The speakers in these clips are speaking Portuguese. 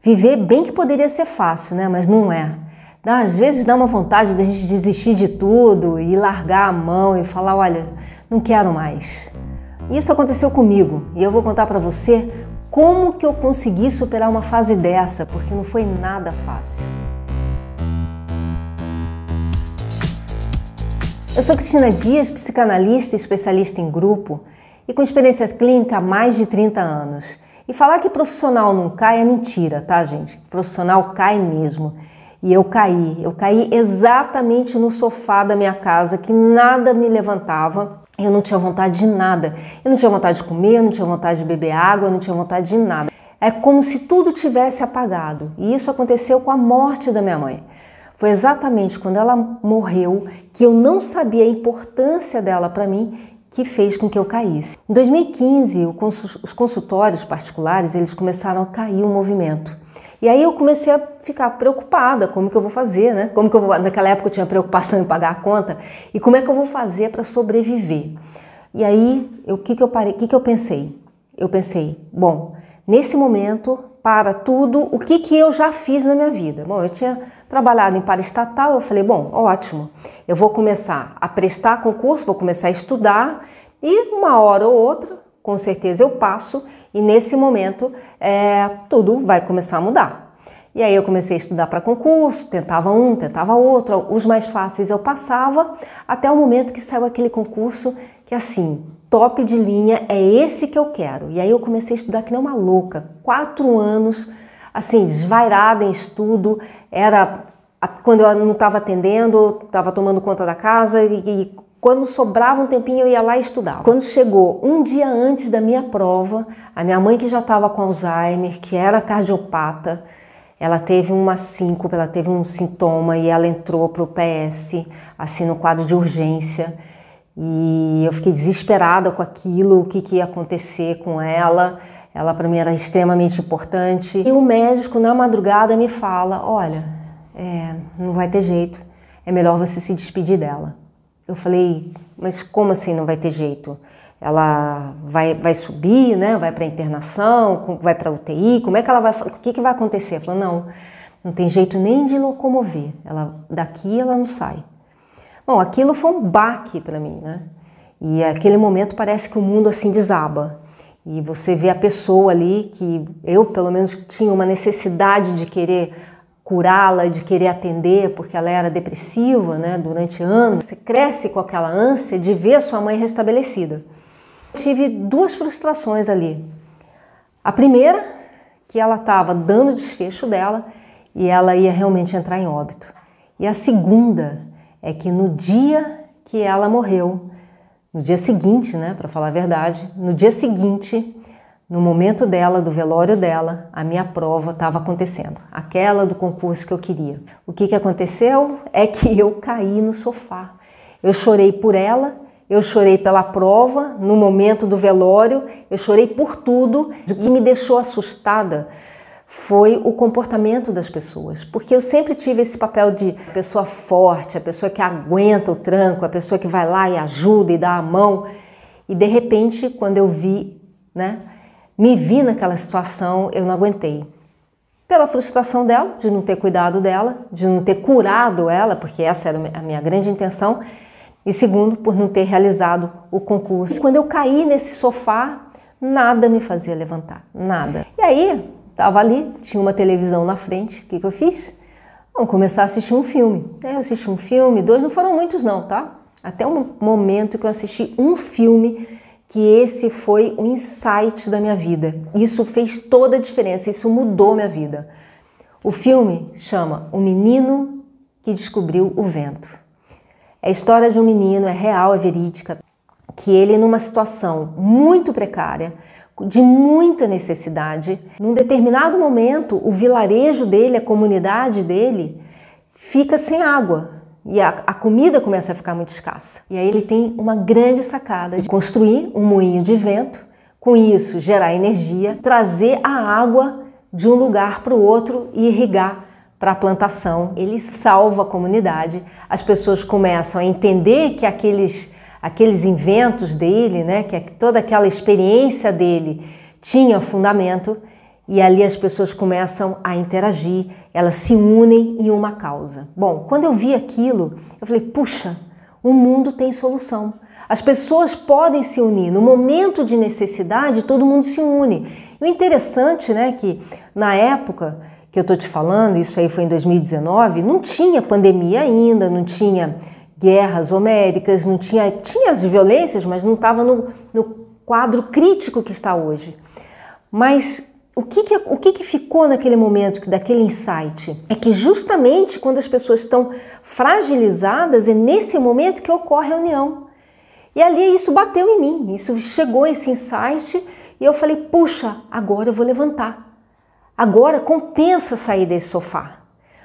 Viver bem que poderia ser fácil, né? Mas não é. Às vezes dá uma vontade de a gente desistir de tudo e largar a mão e falar, olha, não quero mais. Isso aconteceu comigo e eu vou contar para você como que eu consegui superar uma fase dessa, porque não foi nada fácil. Eu sou Cristina Dias, psicanalista e especialista em grupo e com experiência clínica há mais de 30 anos. E falar que profissional não cai é mentira, tá, gente? Profissional cai mesmo. E eu caí exatamente no sofá da minha casa, que nada me levantava, eu não tinha vontade de nada. Eu não tinha vontade de comer, eu não tinha vontade de beber água, eu não tinha vontade de nada. É como se tudo tivesse apagado. E isso aconteceu com a morte da minha mãe. Foi exatamente quando ela morreu, que eu não sabia a importância dela para mim, que fez com que eu caísse. Em 2015, os consultórios particulares, eles começaram a cair o movimento. E aí eu comecei a ficar preocupada, como que eu vou fazer, né? Naquela época eu tinha preocupação em pagar a conta, e como é que eu vou fazer para sobreviver? E aí, o que eu pensei? Eu pensei, bom, nesse momento, para tudo, o que eu já fiz na minha vida? Bom, eu tinha trabalhado em paraestatal, eu falei, bom, ótimo, eu vou começar a prestar concurso, vou começar a estudar, e uma hora ou outra, com certeza eu passo, e nesse momento tudo vai começar a mudar. E aí eu comecei a estudar para concurso, tentava um, tentava outro, os mais fáceis eu passava, até o momento que saiu aquele concurso que assim, top de linha, é esse que eu quero. E aí eu comecei a estudar que nem uma louca, 4 anos, assim, desvairada em estudo, quando eu não estava atendendo, estava tomando conta da casa e quando sobrava um tempinho eu ia lá e estudava. Quando chegou um dia antes da minha prova, a minha mãe que já estava com Alzheimer, que era cardiopata, ela teve uma síncope, ela teve um sintoma e ela entrou para o PS, assim no quadro de urgência. E eu fiquei desesperada com aquilo, o que ia acontecer com ela. Ela para mim era extremamente importante. E o médico na madrugada me fala, olha, não vai ter jeito, é melhor você se despedir dela. Eu falei, mas como assim não vai ter jeito? Ela vai subir, né? Vai para internação, vai para UTI, como é que ela vai, o que vai acontecer? Ela falou, não tem jeito nem de locomover, daqui ela não sai. Bom, aquilo foi um baque para mim, né? E aquele momento parece que o mundo assim desaba. E você vê a pessoa ali, que eu pelo menos tinha uma necessidade de querer curá-la, de querer atender, porque ela era depressiva, né, durante anos. Você cresce com aquela ânsia de ver a sua mãe restabelecida. Tive 2 frustrações ali. A primeira, que ela estava dando o desfecho dela e ela ia realmente entrar em óbito. E a segunda é que no dia que ela morreu, no dia seguinte, né, para falar a verdade, no dia seguinte, no momento dela, do velório dela, a minha prova estava acontecendo, aquela do concurso que eu queria. O que aconteceu é que eu caí no sofá. Eu chorei por ela, eu chorei pela prova, no momento do velório, eu chorei por tudo. O que me deixou assustada foi o comportamento das pessoas, porque eu sempre tive esse papel de pessoa forte, a pessoa que aguenta o tranco, a pessoa que vai lá e ajuda e dá a mão. E de repente, quando eu vi, né, me vi naquela situação, eu não aguentei. Pela frustração dela, de não ter cuidado dela, de não ter curado ela, porque essa era a minha grande intenção, e segundo, por não ter realizado o concurso. Quando eu caí nesse sofá, nada me fazia levantar, nada. E aí, estava ali, tinha uma televisão na frente, o que eu fiz? Vamos começar a assistir um filme. Eu assisti um filme, 2, não foram muitos não, tá? Até o momento que eu assisti um filme, que esse foi o insight da minha vida. Isso fez toda a diferença, isso mudou minha vida. O filme chama O Menino que Descobriu o Vento. É a história de um menino, é real, é verídica, que ele numa situação muito precária, de muita necessidade, num determinado momento o vilarejo dele, a comunidade dele, fica sem água. E a comida começa a ficar muito escassa. E aí ele tem uma grande sacada de construir um moinho de vento, com isso gerar energia, trazer a água de um lugar para o outro e irrigar para a plantação. Ele salva a comunidade, as pessoas começam a entender que aqueles inventos dele, né, que toda aquela experiência dele tinha fundamento E ali as pessoas começam a interagir, elas se unem em uma causa. Bom, quando eu vi aquilo, eu falei, puxa, o mundo tem solução. As pessoas podem se unir. No momento de necessidade, todo mundo se une. E o interessante, né, que na época que eu estou te falando, isso aí foi em 2019, não tinha pandemia ainda, não tinha guerras homéricas, não tinha as violências, mas não estava no quadro crítico que está hoje. Mas o que ficou naquele momento, daquele insight? É que justamente quando as pessoas estão fragilizadas, é nesse momento que ocorre a união. E ali isso bateu em mim, isso chegou esse insight e eu falei, puxa, agora eu vou levantar. Agora compensa sair desse sofá.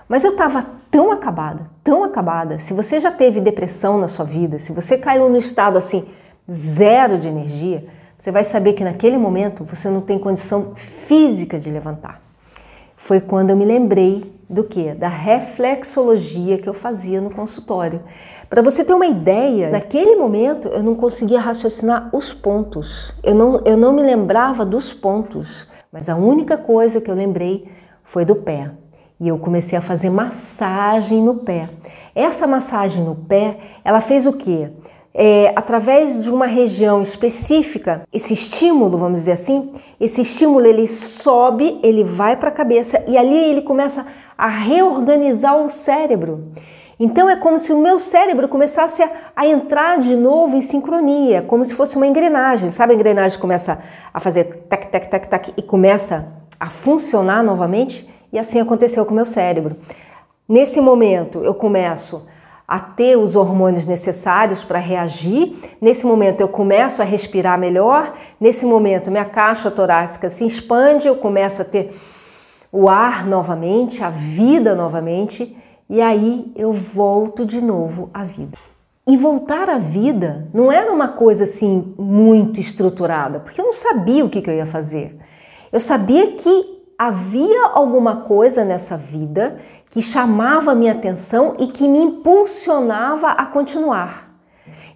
Mas eu estava tão acabada. Se você já teve depressão na sua vida, se você caiu no estado assim, zero de energia, você vai saber que naquele momento você não tem condição física de levantar. Foi quando eu me lembrei do quê? Da reflexologia que eu fazia no consultório. Para você ter uma ideia, naquele momento eu não conseguia raciocinar os pontos. Eu não me lembrava dos pontos, mas a única coisa que eu lembrei foi do pé. E eu comecei a fazer massagem no pé. Essa massagem no pé, ela fez o quê? Através de uma região específica, esse estímulo, vamos dizer assim, esse estímulo ele sobe, ele vai para a cabeça e ali ele começa a reorganizar o cérebro. Então é como se o meu cérebro começasse a entrar de novo em sincronia, como se fosse uma engrenagem. Sabe a engrenagem começa a fazer tac, tac, tac, tac e começa a funcionar novamente? E assim aconteceu com o meu cérebro. Nesse momento eu começo a ter os hormônios necessários para reagir. Nesse momento eu começo a respirar melhor. Nesse momento minha caixa torácica se expande, eu começo a ter o ar novamente, a vida novamente. E aí eu volto de novo à vida. E voltar à vida não era uma coisa assim muito estruturada, porque eu não sabia o que eu ia fazer. Eu sabia que havia alguma coisa nessa vida que chamava a minha atenção e que me impulsionava a continuar.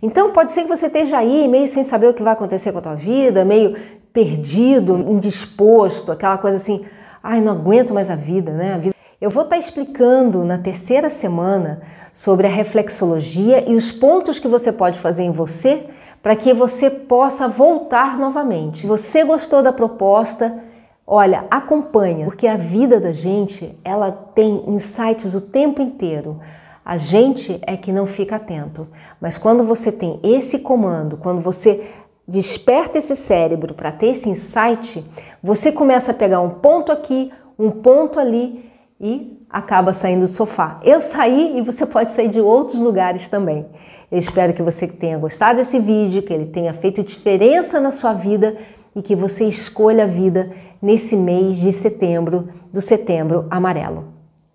Então pode ser que você esteja aí meio sem saber o que vai acontecer com a tua vida, meio perdido, indisposto, aquela coisa assim, ai, não aguento mais a vida, né? Eu vou estar explicando na terceira semana sobre a reflexologia e os pontos que você pode fazer em você para que você possa voltar novamente. Se você gostou da proposta, olha, acompanha, porque a vida da gente, ela tem insights o tempo inteiro. A gente é que não fica atento. Mas quando você tem esse comando, quando você desperta esse cérebro para ter esse insight, você começa a pegar um ponto aqui, um ponto ali e acaba saindo do sofá. Eu saí e você pode sair de outros lugares também. Eu espero que você tenha gostado desse vídeo, que ele tenha feito diferença na sua vida e que você escolha a vida nesse mês de setembro, do Setembro Amarelo.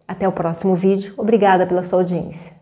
Até o próximo vídeo. Obrigada pela sua audiência.